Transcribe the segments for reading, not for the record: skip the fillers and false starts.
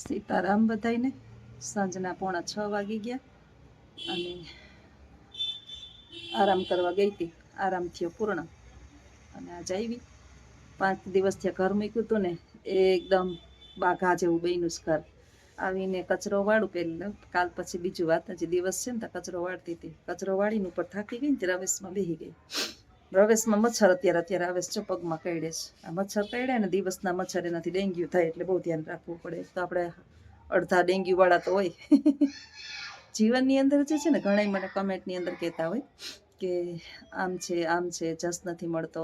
સીતારામ બધાઈને. સાંજના 5:45 વાગી ગયા અને આરામ કરવા ગઈ હતી. આરામ થયો પૂર્ણ અને આજ આવી. 5 દિવસ થયા ઘર મૂક્યું હતું ને એકદમ બાઘા જેવું બન્યું છે ઘર. આવીને કચરો વાળું પેલા, કાલ પછી બીજું વાત, હજી દિવસ છે ને તો કચરો વાળતી હતી. કચરો વાળીને ઉપર થાકી ગઈ ને રવેશમાં બેસી ગઈ. રવેશમાં મચ્છર અત્યારે આવે છે, પગમાં કરડે છે. આ મચ્છર કરડે ને દિવસના મચ્છર, એનાથી ડેન્ગ્યુ થાય એટલે બહુ ધ્યાન રાખવું પડે. તો આપણે અડધા ડેન્ગ્યુ વાળા તો હોય. જીવનની અંદર જે છે ને, ઘણા મને કમેન્ટની અંદર કહેતા હોય કે આમ છે, જસ નથી મળતો,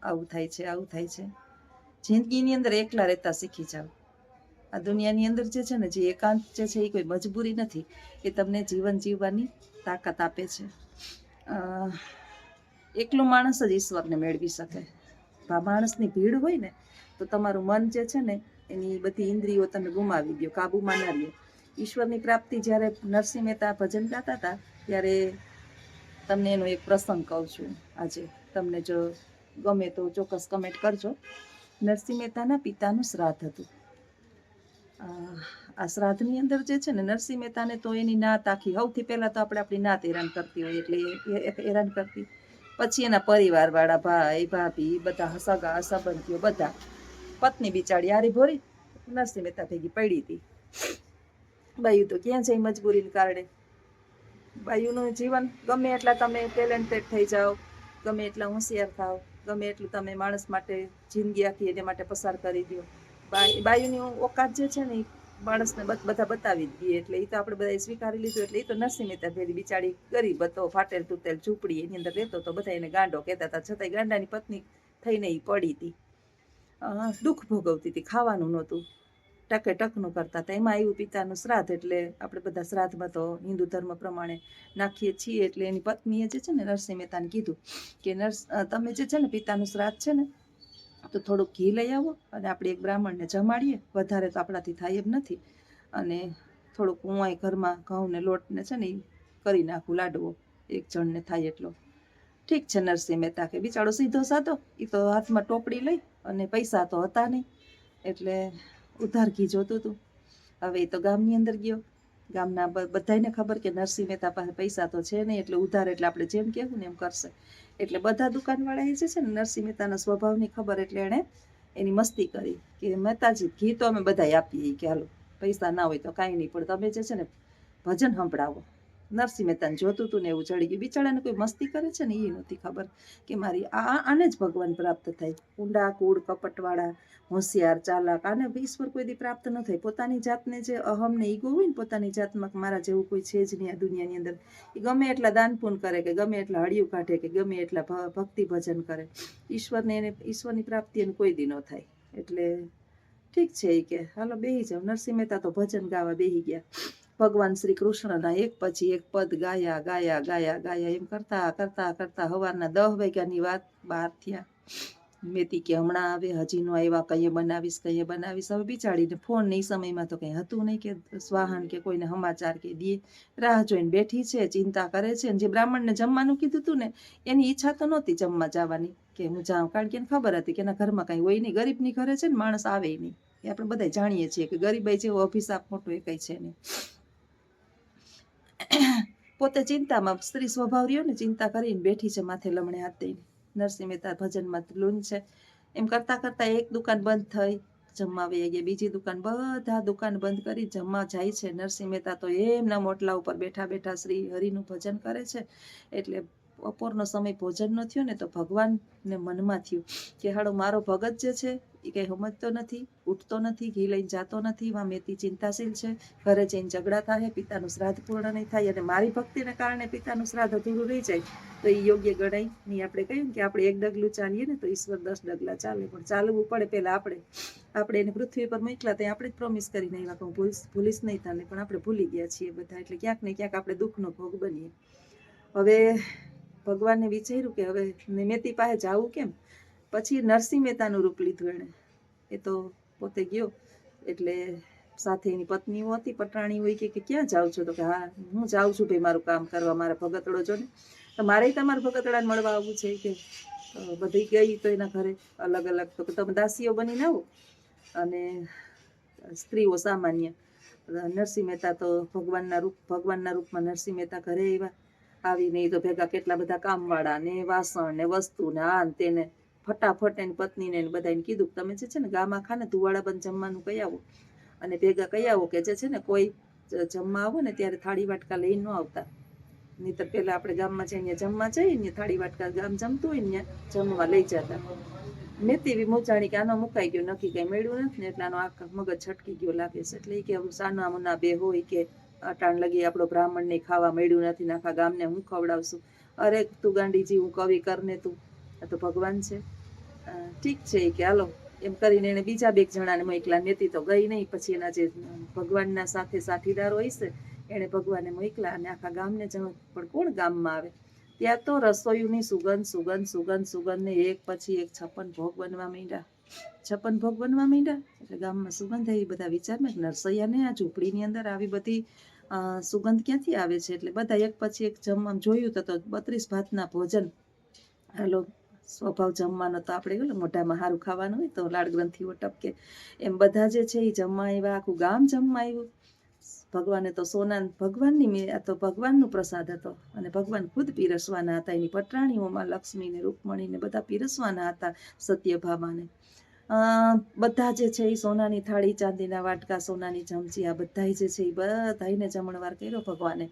આવું થાય છે, આવું થાય છે. જિંદગીની અંદર એકલા રહેતા શીખી જાઓ. આ દુનિયાની અંદર જે છે ને, જે એકાંત જે છે એ કોઈ મજબૂરી નથી, એ તમને જીવન જીવવાની તાકાત આપે છે. એકલો માણસ જ ઈશ્વરને મેળવી શકે. માણસની ભીડ હોય ને તો તમારું મન જે છે ને, એની બધી ઇન્દ્રિયો તમે ગુમાવી દો, કાબુમાં ના લ્યો. ઈશ્વરની પ્રાપ્તિ જ્યારે નરસિંહ મહેતા ભજન ગાતા હતા ત્યારે તમને એનો એક પ્રસંગ કહું છું. આજે તમને જો ગમે તો ચોક્કસ કમેન્ટ કરજો. નરસિંહ મહેતાના પિતાનું શ્રાદ્ધ હતું. આ શ્રાદ્ધની અંદર જે છે ને, નરસિંહ મહેતાને તો એની નાત આખી, સૌથી પહેલાં તો આપણે આપણી નાત હેરાન કરતી હોય એટલે એ હેરાન કરતી. પછી એના પરિવારવાળા, ભાઈ ભાભી, બધા સગા સંબંધીઓ, બધા. પત્ની બિચારી હારી ભોરી નરસિંહ મહેતા ભેગી પડી હતી. બાયું તો ક્યાં જાય મજબૂરીને કારણે. બાયુનું જીવન ગમે એટલા તમે ટેલેન્ટેડ થઈ જાઓ, ગમે એટલા હોશિયાર થાવ, ગમે એટલું તમે માણસ માટે જિંદગી આખી એને માટે પસાર કરી દો, બાયુની ઓકાત જે છે ને એ માણસને બધા બતાવી જ દઈએ. એટલે એ તો આપણે બધા સ્વીકારી લીધું. એટલે એ તો નરસિંહ મહેતા ભેરી બિચારી ગરીબ હતો, ફાટેલ તૂટેલ ઝૂંપડી એની અંદર રહેતો તો બધા એને ગાંડો કહેતા હતા. છતાંય ગાંડાની પત્ની થઈને એ પડી હતી, દુઃખ ભોગવતી હતી, ખાવાનું નહોતું, ટકે ટકનું કરતા હતા. એમાં આવ્યું પિતાનું શ્રાદ્ધ. એટલે આપણે બધા શ્રાદ્ધમાં તો હિન્દુ ધર્મ પ્રમાણે નાખીએ છીએ. એટલે એની પત્નીએ જે છે ને નરસિંહ મહેતાને કીધું કે તમે જે છે ને પિતાનું શ્રાદ્ધ છે ને, તો થોડુંક ઘી લઈ આવો અને આપણે એક બ્રાહ્મણને જમાડીએ. વધારે તો આપણાથી થાય એમ નથી. અને થોડુંક હું અહીં ઘરમાં ઘઉંને લોટને છે ને એ કરી નાખું લાડવો, એક જણને થાય એટલો. ઠીક છે. નરસિંહ મહેતા કે બિચારો સીધો સાધો, એ તો હાથમાં ટોપડી લઈ, અને પૈસા તો હતા નહીં એટલે ઉધાર ઘી જોતું હતું. હવે એ તો ગામની અંદર ગયો. ગામના બધાને ખબર કે નરસિંહ મહેતા પાસે પૈસા તો છે નહીં, એટલે ઉધાર એટલે આપણે જેમ કહેવું ને એમ કરશે. એટલે બધા દુકાનવાળા એ જે છે ને નરસિંહ મહેતાના સ્વભાવની ખબર, એટલે એણે એની મસ્તી કરી કે મહેતાજી ઘી તો અમે બધા આપીએ, કે હાલો પૈસા ના હોય તો કાંઈ નહીં, પણ તમે જે છે ને ભજન સંભળાવો. નરસિંહ મહેતાને જોતું હતું ને એવું ચડી ગયું. બિચારાને કોઈ મસ્તી કરે છે ને એ નહોતી ખબર કે મારી આને જ ભગવાન પ્રાપ્ત થાય. ઊંડા કૂડ કપટવાળા, હોશિયાર, ચાલાક, આને ઈશ્વર કોઈ દી પ્રાપ્ત ન થાય. પોતાની જાતને જે અહમ ને ઈગો હોય ને પોતાની જાતમાં, મારા જેવું કોઈ છે જ નહીં આ દુનિયાની અંદર, એ ગમે એટલા દાન પુण्ય કરે, કે ગમે એટલા હળિયું કાઢે, કે ગમે એટલા ભક્તિ ભજન કરે, ઈશ્વરની પ્રાપ્તિ એને કોઈ દી ન થાય. એટલે ઠીક છે એ કે હાલો બેસી જાઓ. નરસિંહ મહેતા તો ભજન ગાવા બેસી ગયા. ભગવાન શ્રી કૃષ્ણના એક પછી એક પદ ગાયા ગાયા ગાયા ગાયા, એમ કરતા કરતા કરતા સવારના 10 વાગ્યાની વાત 12 થયા. મેતી કે હમણાં આવે, હજી નો આવ્યા, કઈએ બનાવીશ કઈએ બનાવીશ. હવે બિચારીને ફોન ને એ સમયમાં તો કંઈ હતું નહીં કે સ્વાહન કે કોઈને સમાચાર કે દે. રાહ જોઈને બેઠી છે, ચિંતા કરે છે. જે બ્રાહ્મણને જમવાનું કીધું હતું ને, એની ઈચ્છા તો નહોતી જમવા જવાની કે હું જાઉં, કારણ કે એને ખબર હતી કે એના ઘરમાં કાંઈ હોય નહીં. ગરીબની ઘરે છે ને માણસ આવે નહીં, એ આપણે બધા જાણીએ છીએ કે ગરીબાઈ જેવો અભિશાપ મોટો એ કંઈ છે નહીં. પોતે ચિંતામાં, સ્ત્રી સ્વભાવ રહ્યો ને, ચિંતા કરીને બેઠી છે, માથે લમણે હાથ દઈને. નરસિંહ મહેતા ભજનમાં લૂન છે. એમ કરતા કરતા એક દુકાન બંધ થઈ, જમવા વહી ગયા. બીજી દુકાન, બધા દુકાન બંધ કરી જમવા જાય છે. નરસિંહ મહેતા તો એમના મોટલા ઉપર બેઠા બેઠા શ્રી હરિનું ભજન કરે છે. એટલે બપોરનો સમય ભોજનનો થયો ને તો ભગવાનને મનમાં થયું કે હાડો મારો ભગત જે છે એ કંઈ સમજતો નથી, ઉઠતો નથી, ઘી લઈને જાતો નથી. વા મેતી ચિંતાશીલ છે, ઘરે જઈને ઝઘડા થાય, પિતાનું શ્રાદ્ધ પૂર્ણ નહીં થાય, અને મારી ભક્તિને કારણે પિતાનું શ્રાદ્ધ અધૂરું રહી જાય તો એ યોગ્ય ગણાય નહીં. આપણે કહ્યું કે આપણે એક ડગલું ચાલીએ ને તો ઈશ્વર 10 ડગલા ચાલે, પણ ચાલવું પડે પહેલાં આપણે એને પૃથ્વી પર મોકલા ત્યાં આપણે જ પ્રોમિસ કરીને આવ્યા કે હું ભૂલીશ નહીં તને, પણ આપણે ભૂલી ગયા છીએ બધા. એટલે ક્યાંક ને ક્યાંક આપણે દુઃખનો ભોગ બનીએ. હવે ભગવાનને વિચાર્યું કે હવે મેતી પાસે જાવું કેમ. પછી નરસિંહ મહેતાનું રૂપ લીધું એણે. એ તો પોતે ગયો, એટલે સાથે એની પત્નીઓ હતી, પટરાણી હોય કે ક્યાં જાઉં છો, તો કે હા હું જાઉં છું ભાઈ મારું કામ કરવા, મારા ભગતડો જો ને, તો મારે તમારા ભગતડાને મળવા આવવું છે કે. બધી ગઈ તો એના ઘરે અલગ અલગ, તો તમે દાસીઓ બનીને આવો. અને સ્ત્રીઓ સામાન્ય. નરસિંહ મહેતા તો ભગવાનના રૂપમાં નરસિંહ મહેતા ઘરે આવીને તો ભેગા કેટલા બધા કામવાળા ને વાસણ ને વસ્તુ ને આ ને તેને ફટાફટ એની પત્નીને બધાને કીધું તમે જે છે ને ગામાં ખાને ધુવાડા બંધ જમવાનું કહી આવો, અને ભેગા કહી આવો કે જે છે ને કોઈ જમવા આવો ને ત્યારે થાળી વાટકા લઈને ન આવતા, નહીતર પેલા આપણે ગામમાં જઈને જમવા જઈએ ને થાળી વાટકા ગામ જમતું હોય ને જમવા લઈ જતા. નેતી એવી મૂંઝાણી કે આનો મુકાઈ ગયો, નક્કી કઈ મળ્યું નથી ને એટલે આનો આખા મગજ છટકી ગયો લાગે છે. એટલે કે સાના મુના બે હોય કે અટાણ લગી આપણો બ્રાહ્મણ ને ખાવા મળ્યું નથી ને આખા ગામને હું ખવડાવશું. અરે તું ગાંડીજી, હું કવિ કરને તું, આ તો ભગવાન છે. ઠીક છે કે હાલો એમ કરીને એને બીજા બે જણાને મોકલા. નેતી તો ગઈ નહીં. પછી એના જે ભગવાનના સાથે સાથીદારો હશે એને ભગવાને મોકલા અને આખા ગામને પણ કોણ ગામમાં આવે ત્યાં તો રસોઈની સુગંધ સુગંધ સુગંધ સુગંધ ને એક પછી એક 56 ભોગ બનવા માંડ્યા. 56 ભોગ બનવા માંડ્યા એટલે ગામમાં સુગંધ આવી. બધા વિચારમાં નરસૈયાને આ ઝૂંપડીની અંદર આવી બધી સુગંધ ક્યાંથી આવે છે. એટલે બધા એક પછી એક જમવા જોયું તો 32 ભાતના ભોજન. હાલો સ્વભાવ જમવાનો તો આપણે મોઢામાં સારું ખાવાનું હોય તો લાડ ગ્રંથિઓ ટપકે, એમ બધા જે છે એ જમવા આવ્યા. આખું ગામ જમવા આવ્યું. ભગવાને તો ભગવાનની આ તો ભગવાનનો પ્રસાદ હતો અને ભગવાન ખુદ પીરસવાના હતા. એની પટરાણીઓમાં લક્ષ્મી ને રૂકમણી ને બધા પીરસવાના હતા. સત્યભામાને બધા જે છે એ સોનાની થાળી, ચાંદીના વાટકા, સોનાની ચમચી, આ બધા જે છે એ બધાને જમણવાર કર્યો ભગવાને.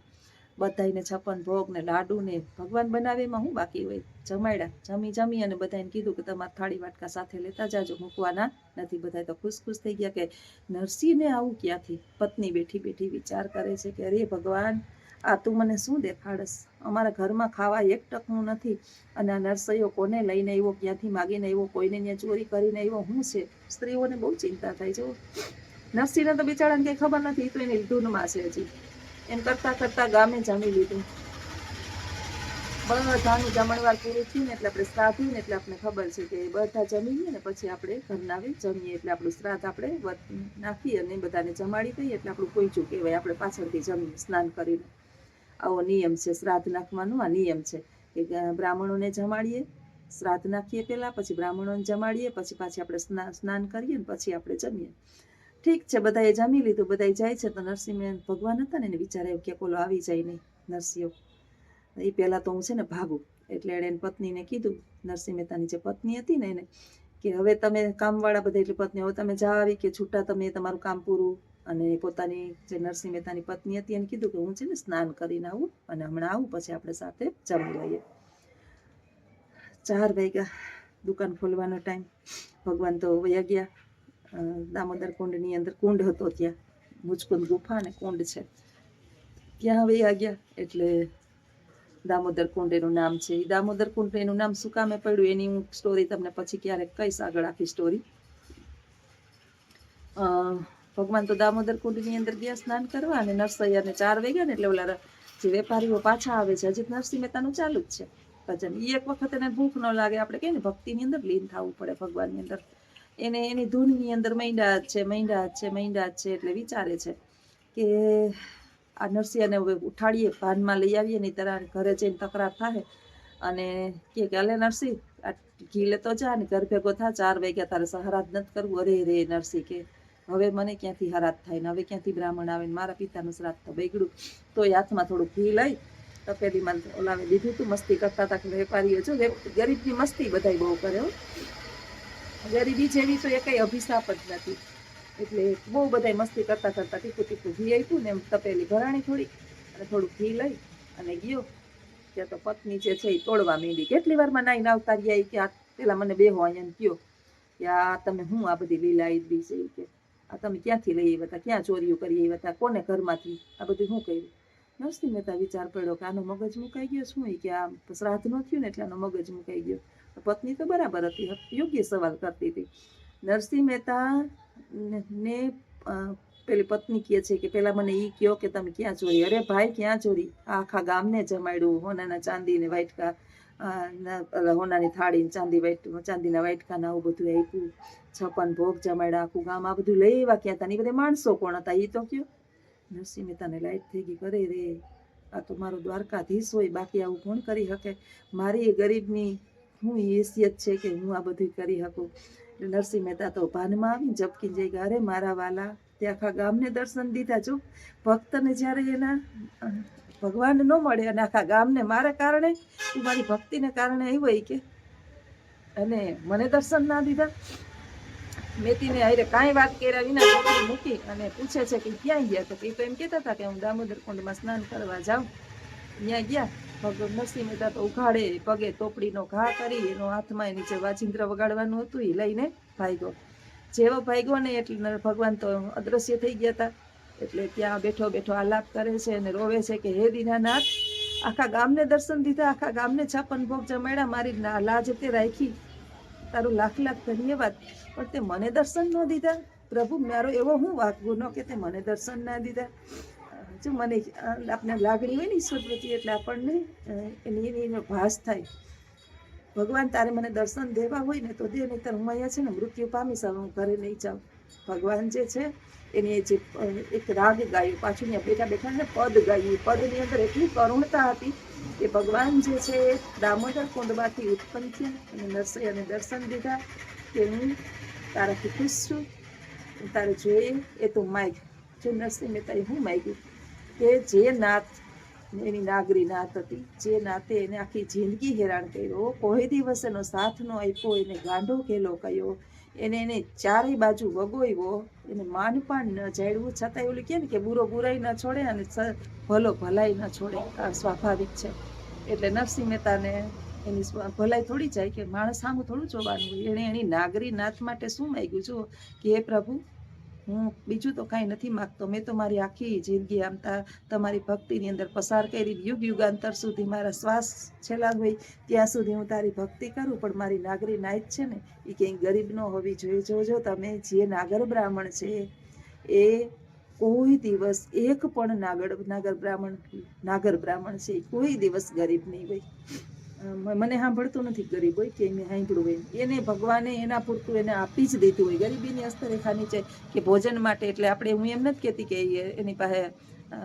બધાને 56 ભોગ ને લાડુ ને ભગવાન બનાવે એમાં શું બાકી હોય. જમાડ્યા. જમી અને બધાને કીધું કે તમારા થાળી વાટકા સાથે લેતા જાજો, મૂકવાના નથી. બધા તો ખુશ થઈ ગયા કે નરસિંહને આવું ક્યાંથી. પત્ની બેઠી બેઠી વિચાર કરે છે કે અરે ભગવાન, આ તું મને શું દેખાડસ. અમારા ઘરમાં ખાવા એક ટકનું નથી અને આ નરસૈયો કોને લઈને આવ્યો, ક્યાંથી માગીને આવ્યો, કોઈને ત્યાં ચોરી કરીને આવ્યો, શું છે. સ્ત્રીઓને બહુ ચિંતા થાય છે. નરસિંહને તો બિચારાને કંઈ ખબર નથી. એ તો એની ધૂનમાં છે હજી. એમ કરતા કરતા ગામે જમી લીધું. બધાનું જમણવાર પૂરું થયું ને એટલે આપણે શ્રાદ્ધ હોય ને એટલે આપણે ખબર છે કે બધા જમી લઈએ ને પછી આપણે ઘરના આવે જમીએ એટલે આપણું શ્રાદ્ધ આપણે નાખીએ અને બધાને જમાડી દઈએ એટલે આપણું પોઈચું કહેવાય. આપણે પાછળથી જમીએ સ્નાન કરીને. આવો નિયમ છે શ્રાદ્ધ નાખવાનો. આ નિયમ છે કે બ્રાહ્મણોને જમાડીએ, શ્રાદ્ધ નાખીએ પહેલાં, પછી બ્રાહ્મણોને જમાડીએ, પછી પાછી આપણે સ્નાન કરીએ ને પછી આપણે જમીએ. ઠીક છે, બધાએ જમી લીધું. બધાએ જાય છે તો નરસિંહ ભગવાન હતા ને એને વિચાર આવ્યો કે બોલો આવી જાય નહીં નરસિંહ. એ પહેલાં તો હું છે ને ભાગું. એટલે એણે એની પત્નીને કીધું, નરસિંહ મહેતાની જે પત્ની હતી ને એને, કે હવે તમે કામવાળા બધા એટલી પત્ની, હવે તમે જાઓ આવી કે છૂટા તમે તમારું કામ પૂરું. અને પોતાની જે નરસિંહ મહેતાની પત્ની હતી એને કીધું કે હું છે ને સ્નાન કરીને આવું અને હમણાં આવું, પછી આપણે સાથે જમી લઈએ. 4 વાગ્યા, દુકાન ખોલવાનો ટાઈમ. ભગવાન તો વયા ગયા. દામોદર કુંડની અંદર કુંડ હતો, ત્યાં મુચકુંદ ગુફા અને કુંડ છે, ત્યાં વયા ગયા. એટલે દામોદર કુંડ એનું નામ છે. એ દામોદર કુંડ એનું નામ શું કામે પડ્યું એની હું સ્ટોરી તમને પછી ક્યારેક કહીશ, આગળ આખી સ્ટોરી. ભગવાન તો દામોદર કુંડની અંદર ગયા સ્નાન કરવા અને નરસૈયાને 4 વાગ્યા ને એટલે ઓલા જે વેપારીઓ પાછા આવે છે, હજી નરસિંહ મહેતાનું ચાલુ જ છે ભજન. એ એક વખત એને ભૂખ ન લાગે, આપણે કહીએ ને ભક્તિની અંદર લીન થવું પડે ભગવાનની અંદર. એને એની ધૂનની અંદર મૈંડા જ છે. એટલે વિચારે છે કે આ નરસિંહને ઉઠાડીએ, ભાનમાં લઈ આવીએ, નહીં તારા ઘરે જઈને તકરાર થાય અને કે હાલે નરસિંહ આ ઘી લેતો જા ને ઘર ભેગો થા, 4 વાગ્યા તારે સહારાત નથી કરવું. અરે રે નરસિંહ કે હવે મને ક્યાંથી હરાત થાય ને હવે ક્યાંથી બ્રાહ્મણ આવે ને મારા પિતાનું શ્રાદ્ધ તો બગડ્યું. તો એ હાથમાં થોડું ઘી લઈ તપેલીમાં ઓલાવે દીધું હતું. મસ્તી કરતા હતા કે વેપારીઓ જો ગરીબની મસ્તી બધા બહુ કરે. ગરીબી જેવી તો એ કઈ અભિશાપ જ નથી. એટલે બહુ બધા મસ્તી કરતા ટીપું ઘી આપ્યું ને એમ તપેલી ભરાણી થોડી અને થોડું ઘી લઈ અને ગયો. ત્યાં તો પત્ની જે છે એ તોડવા માંડી. કેટલી વારમાં નાઈ આવતા રહ્યા કે આ પેલા મને બેહો અહીંયા કયો કે આ તમે હું આ બધી લીલા આવી છે કે આ તમે ક્યાંથી લઈ આવ્યા હતા, ક્યાં ચોરીઓ કરી આવ્યા હતા, કોને ઘરમાંથી આ બધું શું કર્યું. નરસિંહ મહેતા વિચાર પડ્યો કે આનો મગજ મુકાઈ ગયો શું, કે આ શ્રાદ્ધ ન થયું ને એટલે આનો મગજ મુકાઈ ગયો. પત્ની તો બરાબર હતી, યોગ્ય સવાલ કરતી હતી. નરસિંહ મહેતા ને પેલી પત્ની કહે છે કે પેલા મને ઈ કયો કે તમે ક્યાં ચોરી. અરે ભાઈ ક્યાં ચોરી, આખા ગામને જમાડ્યું. હોનાના ચાંદીને વાટકા, હોનાની થાળી, ચાંદીના વાટકાને આવું બધું આપ્યું. 56 ભોગ જમાડ્યા. આખું ગામ આ બધું લઈ આવ્યા ક્યાં હતા. એ બધા માણસો કોણ હતા એ તો કયો. નરસિંહ મહેતાને લાઈટ થઈ ગઈ. કરે રે આ તો મારો દ્વારકાધીશ હોય, બાકી આવું કોણ કરી શકે. મારી ગરીબની હું હેસિયત છે કે હું આ બધું કરી શકું. નરસિંહ મહેતા તો ભાનમાં આવીને ઝબકી જઈ ગયા, અરે મારા વાલા, તે આખા ગામને દર્શન દીધા. જો ભક્તને જ્યારે એના ભગવાન ન મળે અને આખા ગામને મારા કારણે, તું મારી ભક્તિને કારણે આવ્યો કે, અને મને દર્શન ના દીધા. મેતીને હારે કાંઈ વાત કર્યા વિના ટોપલી મૂકી અને પૂછે છે કે ક્યાં ગયા? તો એ તો એમ કહેતા હતા કે હું દામોદર કુંડમાં સ્નાન કરવા જાઉં. ત્યાં ગયા. ભગવાન નરસિંહ મહેતા તો ઉઘાડે પગે ટોપડીનો ઘા કરી, એનો હાથમાં નીચે વાજિંત્ર વગાડવાનું હતું એ લઈને ભાગ્યો. જેવો ભાગ્યો ને એટલે ભગવાન તો અદ્રશ્ય થઈ ગયા હતા. એટલે ત્યાં બેઠો બેઠો આલાપ કરે છે અને રોવે છે કે હે દીનાનાથ, આખા ગામને દર્શન દીધા, આખા ગામને 56 ભોગ જમાડ્યા, મારી લાજ તે રાખી, તારું લાખ લાખ ધન્યવાદ, પણ તે મને દર્શન ન દીધા. પ્રભુ, મારો એવો હું વાક ગુનો કે તે મને દર્શન ના દીધા? જો મને આપણે લાગણી હોય ને ઈશ્વર પ્રત્યે, એટલે આપણને એનો ભાસ થાય. ભગવાન, તારે મને દર્શન દેવા હોય ને તો દે, નહીંતર હું અહીંયા છે ને મૃત્યુ પામીશ, હું ઘરે નહીં જાઉં. ભગવાન જે છે એની જે એક રાગ ગાયો, પાછું ત્યાં બેઠા બેઠા ને પદ ગાયું. પદની અંદર એટલી કરુણતા હતી કે ભગવાન જે છે દામોદર કુંડમાંથી ઉત્પન્ન થયા અને નરસિંહને દર્શન દીધા કે હું તારાથી ખુશ છું, તારે જોઈએ એ તું માગ. જો નરસિંહ મહેતાએ હું માગ્યું કે જે નાથ, એની નાગરી નાત હતી, જે નાતે એને આખી જિંદગી હેરાન કર્યો, કોઈ દિવસ એનો સાથ ન આપ્યો, એને ગાંડો ખેલો કર્યો, એને ચારે બાજુ વગોવ્યો, એને માનપાન ન જાળવું, છતાં એવું કહે ને કે બુરો બુરાઈ ન છોડે અને ભલો ભલાઈ ન છોડે. આ સ્વાભાવિક છે. એટલે નરસિંહ મહેતાને એની ભલાઈ થોડી જાય કે માણસ સામું થોડું જોવાનું હોય. એણે એની નાગરી નાથ માટે શું માગ્યું? જો કે હે પ્રભુ, હું બીજું તો કાંઈ નથી માગતો, મેં તો મારી આખી જિંદગી આમ તમારી ભક્તિની અંદર પસાર કરી, યુગ યુગાંતર સુધી મારા શ્વાસ છેલ્લા હોય ત્યાં સુધી હું તારી ભક્તિ કરું, પણ મારી નાગરી નાત છે ને એ ક્યાંય ગરીબ ન હોવી જોઈએ. જોજો તમે, જે નાગર બ્રાહ્મણ છે એ કોઈ દિવસ એક પણ નાગર બ્રાહ્મણ છે કોઈ દિવસ ગરીબ નહીં હોય. મને સાંભળતું નથી ગરીબ હોય કે મેં સાંભળ્યું હોય, એને ભગવાને એના પૂરતું એને આપી જ દીધું હોય. ગરીબીની હસ્તરેખા નીચે કે ભોજન માટે, એટલે આપણે, હું એમ નથી કહેતી કે એની પાસે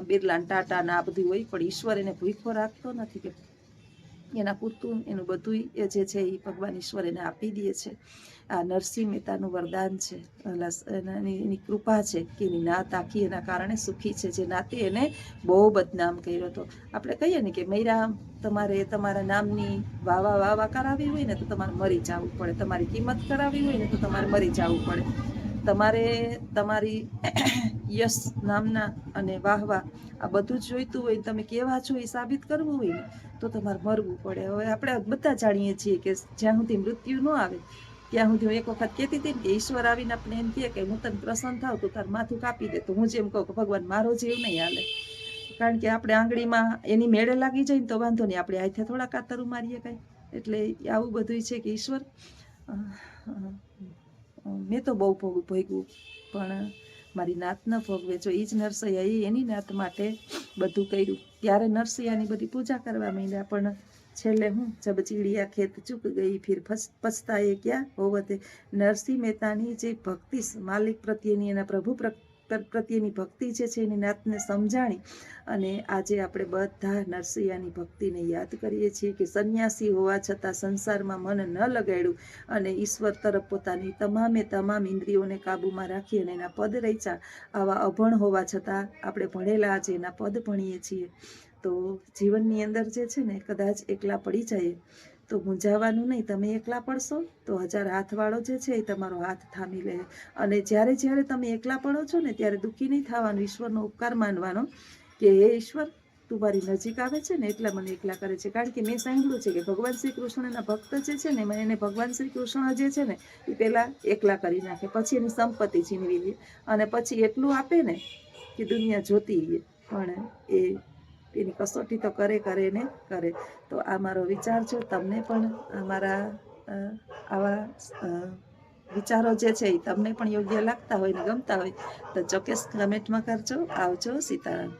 બિરલા ટાટા ને આ બધું હોય, પણ ઈશ્વર એને ભૂખો રાખતો નથી, કે એના પૂરતું એનું બધું એ જે છે એ ભગવાન ઈશ્વર એને આપી દે છે. આ નરસિંહ મહેતાનું વરદાન છે, એની કૃપા છે કે એની નાત આખી એના કારણે સુખી છે, જે નાતે એને બહુ બદનામ કર્યો હતો. આપણે કહીએ ને કે મૈરા, તમારે તમારા નામની વાવા કરાવી હોય ને તો તમારે મરી જવું પડે, તમારી કિંમત કરાવી હોય ને તો તમારે મરી જવું પડે, તમારે તમારી યશ નામના અને વાહવા આ બધું જ જોઈતું હોય, તમે કેવા છો એ સાબિત કરવું હોય ને તો તમારે મરવું પડે. હવે આપણે બધા જાણીએ છીએ કે જ્યાં સુધી મૃત્યુ ન આવે ત્યાં સુધી, હું એક વખત કહેતી હતી કે ઈશ્વર આવીને આપણે એમ કહે કે હું તને પ્રસન્ન થાવ તો તાર માથું કાપી દે, તો હું જેમ કહું કે ભગવાન મારો જીવ નહીં હાલે, કારણ કે આપણે આંગળીમાં એની મેળે લાગી જાય ને તો વાંધો નહીં, આપણે હાથે થોડા કાતરું મારીએ કાંઈ. એટલે આવું બધું છે કે ઈશ્વર, મેં તો બહુ ભોગવ્યું, પણ મારી નાત ન ભોગવે. જો એ જ નરસૈયા એની નાત માટે બધું કર્યું, ત્યારે નરસૈયાની બધી પૂજા કરવા માંડ્યા, પણ છેલ્લે હું જબ ચીડિયા ખેત ચૂક ગઈ ફિર પછતાએ ક્યાં હોવતે. નરસિંહ મહેતાની જે ભક્તિ માલિક પ્રત્યેની, એના પ્રભુ પ્રત્યેની ભક્તિ જે છે એની નાતને સમજાણી, અને આજે આપણે બધા નરસૈયાની ભક્તિને યાદ કરીએ છીએ કે સંન્યાસી હોવા છતાં સંસારમાં મન ન લગાડ્યું અને ઈશ્વર તરફ પોતાની તમામ ઇન્દ્રિયોને કાબૂમાં રાખી અને એના પદ રચ્યા. આવા અભણ હોવા છતાં આપણે ભણેલા આજે એના પદ ભણીએ છીએ. તો જીવનની અંદર જે છે ને, કદાચ એકલા પડી જાય તો મૂંઝાવાનું નહીં. તમે એકલા પડશો તો 1000 હાથવાળો જે છે એ તમારો હાથ થામી લે. અને જ્યારે તમે એકલા પડો છો ને ત્યારે દુઃખી નહીં થવાનું, ઈશ્વરનો ઉપકાર માનવાનો કે હે ઈશ્વર, તું મારી નજીક આવે છે ને એટલા મને એકલા કરે છે. કારણ કે મેં સાંભળ્યું છે કે ભગવાન શ્રી કૃષ્ણના ભક્ત જે છે ને, એને ભગવાન શ્રી કૃષ્ણ જે છે ને એ પહેલાં એકલા કરી નાખે, પછી એની સંપત્તિ છીનવી લે, અને પછી એટલું આપે ને કે દુનિયા જોતી લે, પણ એની કસોટી તો કરે ને કરે. તો આ મારો વિચાર છે, તમને પણ મારા આવા વિચારો જે છે એ તમને પણ યોગ્ય લાગતા હોય ને ગમતા હોય તો ચોક્કસ કમેન્ટમાં કરજો. આવજો. સીતારામ.